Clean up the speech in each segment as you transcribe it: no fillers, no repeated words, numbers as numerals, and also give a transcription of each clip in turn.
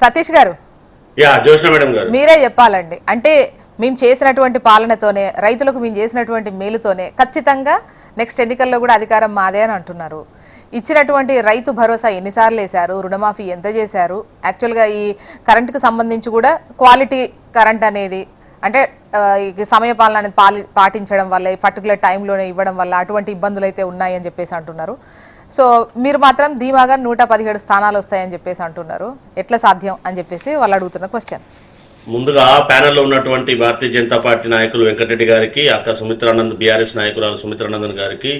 సతీష్ గారు, జోష్న మేడం గారు, మీరే చెప్పాలండి. అంటే మేము చేసినటువంటి పాలనతోనే, రైతులకు మేము చేసినటువంటి మేలుతోనే ఖచ్చితంగా నెక్స్ట్ ఎన్నికల్లో కూడా అధికారం మాదే అని అంటున్నారు. ఇచ్చినటువంటి రైతు భరోసా ఎన్నిసార్లు వేశారు, రుణమాఫీ ఎంత చేశారు, యాక్చువల్గా ఈ కరెంటుకు సంబంధించి కూడా క్వాలిటీ కరెంట్ అనేది అంటే సమయపాలన అనేది పాటించడం వల్ల, పర్టికులర్ టైంలోనే ఇవ్వడం వల్ల అటువంటి ఇబ్బందులు అయితే ఉన్నాయని చెప్పేసి అంటున్నారు. సో మీరు మాత్రం ధీమాగా 117 స్థానాలు వస్తాయని చెప్పేసి అంటున్నారు. ఎట్లా సాధ్యం అని చెప్పేసి వాళ్ళు అడుగుతున్న క్వశ్చన్. ముందుగా ప్యానెల్లో ఉన్నటువంటి భారతీయ జనతా పార్టీ నాయకులు వెంకటరెడ్డి గారికి, అక్క సుమిత్రానంద్, బీఆర్ఎస్ నాయకురాలు సుమిత్రానందన్ గారికి,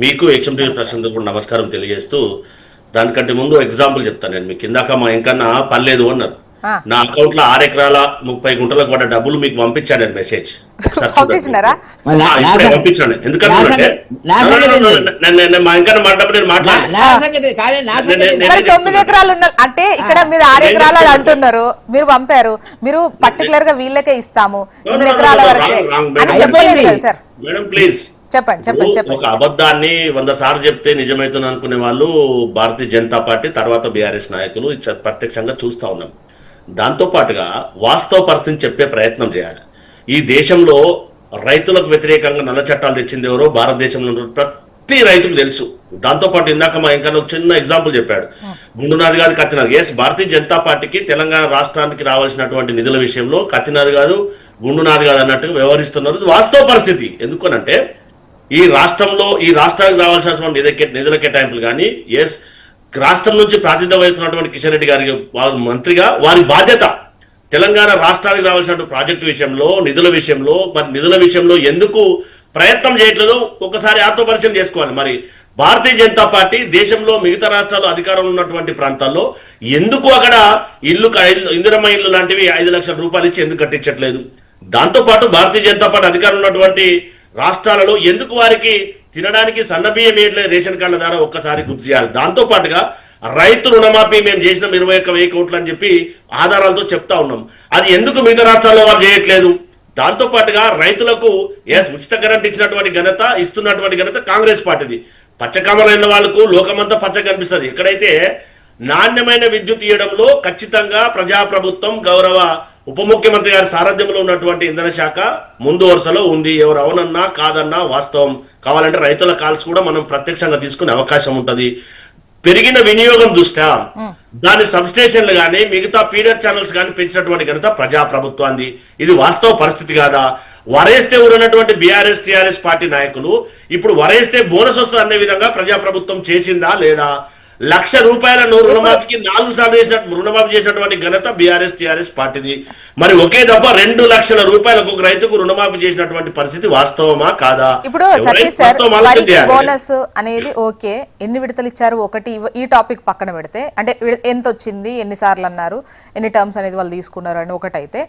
మీకు ఎక్స్ఎంటీవీ ప్రశ్నలకు కూడా నమస్కారం తెలియజేస్తూ, దానికంటే ముందు ఎగ్జాంపుల్ చెప్తాను నేను మీకు. ఇందాక మా ఇంకన్నా పర్లేదు అన్నారు. నా అకౌంట్ లో 6 ఎకరాల 30 గుంటలకు పడ్డ డబ్బులు మీకు పంపించాను నేను మెసేజ్. పంపించినారా? పంపించాను. ఎందుకంటే మా ఇంకన్నా మా డబ్బు నేను మాట్లాడాను. 9 ఎకరాలు ఉన్న అంటే ఇక్కడ మీరు 6 ఎకరాలు అంటున్నారు, మీరు పంపారు, మీరు పర్టికులర్ గా వీళ్ళకే ఇస్తాము 8 ఎకరాల వరకే అని చెప్పలేదు కదా సార్. మేడం ప్లీజ్ చెప్పండి. ఒక అబద్ధాన్ని 100 సార్లు చెప్తే నిజమైతుంది అనుకునే వాళ్ళు భారతీయ జనతా పార్టీ, తర్వాత బీఆర్ఎస్ నాయకులు ప్రత్యక్షంగా చూస్తా ఉన్నాం. దాంతో పాటుగా వాస్తవ పరిస్థితిని చెప్పే ప్రయత్నం చేయాలి. ఈ దేశంలో రైతులకు వ్యతిరేకంగా నల్ల చట్టాలు తెచ్చింది ఎవరో భారతదేశంలో ప్రతి రైతుకు తెలుసు. దాంతోపాటు ఇందాక మా ఇంకా చిన్న ఎగ్జాంపుల్ చెప్పాడు, గుండునాథ్ గారు, కత్తినాథ్. ఎస్, భారతీయ జనతా పార్టీకి తెలంగాణ రాష్ట్రానికి రావాల్సినటువంటి నిధుల విషయంలో కత్తినాథ్ గారు, గుండునాథ్ గారు అన్నట్టుగా వ్యవహరిస్తున్నారు. వాస్తవ పరిస్థితి. ఎందుకనంటే ఈ రాష్ట్రానికి రావాల్సినటువంటి నిధుల కేటాయింపులు కానీ, ఎస్, రాష్ట్రం నుంచి ప్రాతినిధ్యం వహిస్తున్నటువంటి కిషన్ రెడ్డి గారికి మంత్రిగా వారి బాధ్యత తెలంగాణ రాష్ట్రానికి రావాల్సిన ప్రాజెక్టు విషయంలో, నిధుల విషయంలో ఎందుకు ప్రయత్నం చేయట్లేదో ఒకసారి ఆత్మపరిశీలన చేసుకోవాలి. మరి భారతీయ జనతా పార్టీ దేశంలో మిగతా రాష్ట్రాలు అధికారంలో ఉన్నటువంటి ప్రాంతాల్లో ఎందుకు అక్కడ ఇందిరమ్మ ఇల్లు లాంటివి 5 లక్షల రూపాయలు ఇచ్చి ఎందుకు కట్టించట్లేదు? దాంతోపాటు భారతీయ జనతా పార్టీ అధికారంలో ఉన్నటువంటి రాష్ట్రాలలో ఎందుకు వారికి తినడానికి సన్నబియ్యం వేయట్లేదు రేషన్ కార్డుల ద్వారా ఒక్కసారి గుర్తు చేయాలి. దాంతో పాటుగా రైతు రుణమాఫీ మేము చేసిన 21,000 కోట్లు అని చెప్పి ఆధారాలతో చెప్తా ఉన్నాం. అది ఎందుకు మిగతా రాష్ట్రాల్లో వారు చేయట్లేదు? దాంతో పాటుగా రైతులకు ఉచిత కరెంట్ ఇస్తున్నటువంటి ఘనత కాంగ్రెస్ పార్టీది. పచ్చకమలైన వాళ్ళకు లోకమంతా పచ్చ కనిపిస్తుంది. ఎక్కడైతే నాణ్యమైన విద్యుత్ ఇవ్వడంలో ఖచ్చితంగా ప్రజాప్రభుత్వం, గౌరవ ఉప ముఖ్యమంత్రి గారి సారథ్యంలో ఉన్నటువంటి ఇంధన శాఖ ముందు వరుసలో ఉంది. ఎవరు అవునన్నా కాదన్నా వాస్తవం. కావాలంటే రైతుల కాల్స్ కూడా మనం ప్రత్యక్షంగా తీసుకునే అవకాశం ఉంటది. పెరిగిన వినియోగం దృష్ట్యా దాని సబ్స్టేషన్లు కానీ మిగతా పీరియడ్ ఛానల్స్ కానీ పెంచినటువంటి ఘనత ప్రజాప్రభుత్వాన్ని. ఇది వాస్తవ పరిస్థితి కాదా? వరేస్తే ఊరినటువంటి బీఆర్ఎస్, టీఆర్ఎస్ పార్టీ నాయకులు ఇప్పుడు వరేస్తే బోనస్ వస్తుంది అనే విధంగా ప్రజాప్రభుత్వం చేసిందా లేదా? 1,00,000 రూపాయల రుణమాఫీకి 4 సార్లు రుణమాఫీ చేసినటువంటి ఘనత బీఆర్ఎస్, టీఆర్ఎస్ పార్టీది. మరి ఒకే దఫ 2 లక్షల రూపాయలకు ఒక రైతుకు రుణమాఫీ చేసినటువంటి పరిస్థితి వాస్తవమా కాదా? ఇప్పుడు సతీష్ సార్, బోనస్ అనేది ఓకే, ఎన్ని విడతలు ఇచ్చారు ఒకటి, ఈ టాపిక్ పక్కన పెడితే, అంటే ఎంత వచ్చింది, ఎన్నిసార్లు అన్నారు, ఎన్ని టర్మ్స్ అనేది వాళ్ళు తీసుకున్నారు అని ఒకటైతే,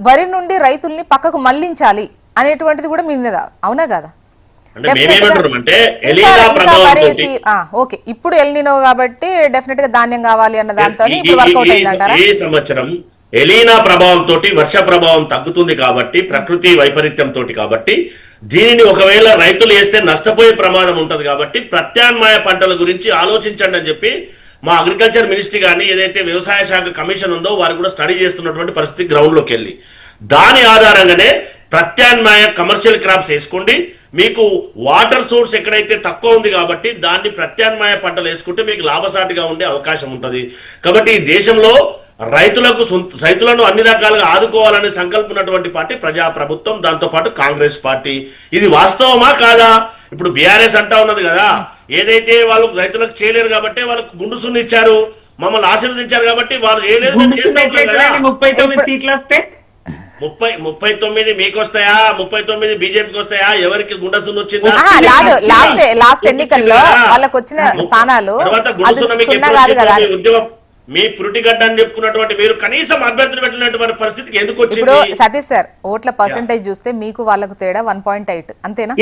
వరి నుండి రైతుల్ని పక్కకు మళ్లించాలి అనేటువంటిది కూడా మీ మీద అవునా కదా? ఓకే, ఇప్పుడు ఎల్నినో కాబట్టి డెఫినెట్ గా ధాన్యం కావాలి అన్న దాంతో వర్కౌట్ అయిందంటారా? ఈ సంవత్సరం ఎలీనా ప్రభావంతో వర్ష ప్రభావం తగ్గుతుంది కాబట్టి, ప్రకృతి వైపరీత్యంతో కాబట్టి దీనిని ఒకవేళ రైతులు వేస్తే నష్టపోయే ప్రమాదం ఉంటది కాబట్టి ప్రత్యామ్నాయ పంటల గురించి ఆలోచించండి అని చెప్పి మా అగ్రికల్చర్ మినిస్ట్రీ కానీ ఏదైతే వ్యవసాయ శాఖ కమిషన్ ఉందో వారు కూడా స్టడీ చేస్తున్నటువంటి పరిస్థితి గ్రౌండ్ లోకి వెళ్ళి దాని ఆధారంగానే ప్రత్యామ్నాయ కమర్షియల్ క్రాప్స్ వేసుకోండి. మీకు వాటర్ సోర్స్ ఎక్కడైతే తక్కువ ఉంది కాబట్టి దాన్ని ప్రత్యామ్నాయ పంటలు వేసుకుంటే మీకు లాభసాటిగా ఉండే అవకాశం ఉంటుంది. కాబట్టి ఈ దేశంలో రైతులను అన్ని రకాలుగా ఆదుకోవాలని సంకల్పనటువంటి పార్టీ ప్రజాప్రభుత్వం, దాంతోపాటు కాంగ్రెస్ పార్టీ. ఇది వాస్తవమా కాదా? ఇప్పుడు బీఆర్ఎస్ అంటా ఉన్నది కదా, ఏదైతే వాళ్ళు రైతులకు చేయలేరు కాబట్టి వాళ్ళకు గుండు సున్ని ఇచ్చారు, మమ్మల్ని ఆశీర్వదించారు కాబట్టి వాళ్ళు చేయలేరు. 39 సీట్లు వస్తే 39 మీకు వస్తాయా, 39 బీజేపీకి వస్తాయా? ఎవరికి గుండసున్న వచ్చిందా? లాస్ట్ ఎన్నికల్లో వాళ్ళకి వచ్చిన స్థానాలు ఉద్యమం మీ పురిటిగడ్డ అని చెప్పుకున్నటువంటి మీరు కనీసం అభ్యర్థులు పెట్టినటువంటి పరిస్థితికి ఎందుకు వచ్చింది? సతీష్ సార్, ఓట్ల పర్సెంటేజ్ చూస్తే మీకు వాళ్ళకు తేడా 1.8 అంతేనా?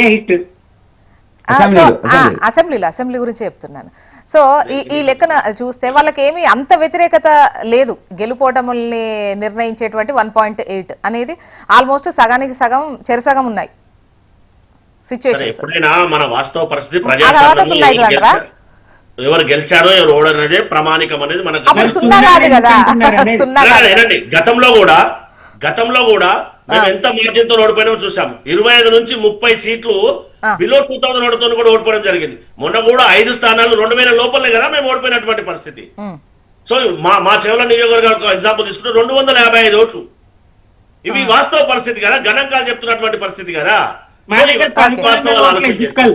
అసెంబ్లీ గురించి చెప్తున్నాను. సో ఈ లెక్కన చూస్తే వాళ్ళకి ఏమి అంత వ్యతిరేకత లేదు. గెలుపోటముల్ని నిర్ణయించేటువంటి 1.8 అనేది ఆల్మోస్ట్ సగానికి సగం చెరసగం ఉన్నాయి సిచ్యువేషన్. ఎప్పుడైనా మన వాస్తవ పరిస్థితి ఎవరు గెలిచారో ఎవరు ఓడనేదే ప్రామాణికం అనేది మనకు అప్పుడు మరి సున్నా కాదు కదా సున్నా సున్నా కాదు కదా. ఏనండి, గతంలో కూడా మేము ఎంత మార్జిన్ తో ఓడిపోయినామో చూసాం. 25 నుంచి 30 సీట్లు బిలో 2000 ఓటుతో కూడా ఓడిపోవడం జరిగింది. మొన్న కూడా 5 స్థానాలు 2000 లోపలే కదా మేము ఓడిపోయినటువంటి పరిస్థితి. సో మా చెవుల నియోజకవర్గ ఎగ్జాంపుల్ తీసుకుంటే 255 ఓట్లు. ఇవి వాస్తవ పరిస్థితి కదా, గణాంకాలు చెప్తున్నటువంటి పరిస్థితి కదా. మా దగ్గర వాస్తవాలు ఆలోచన చేస్తాం. చుక్కలు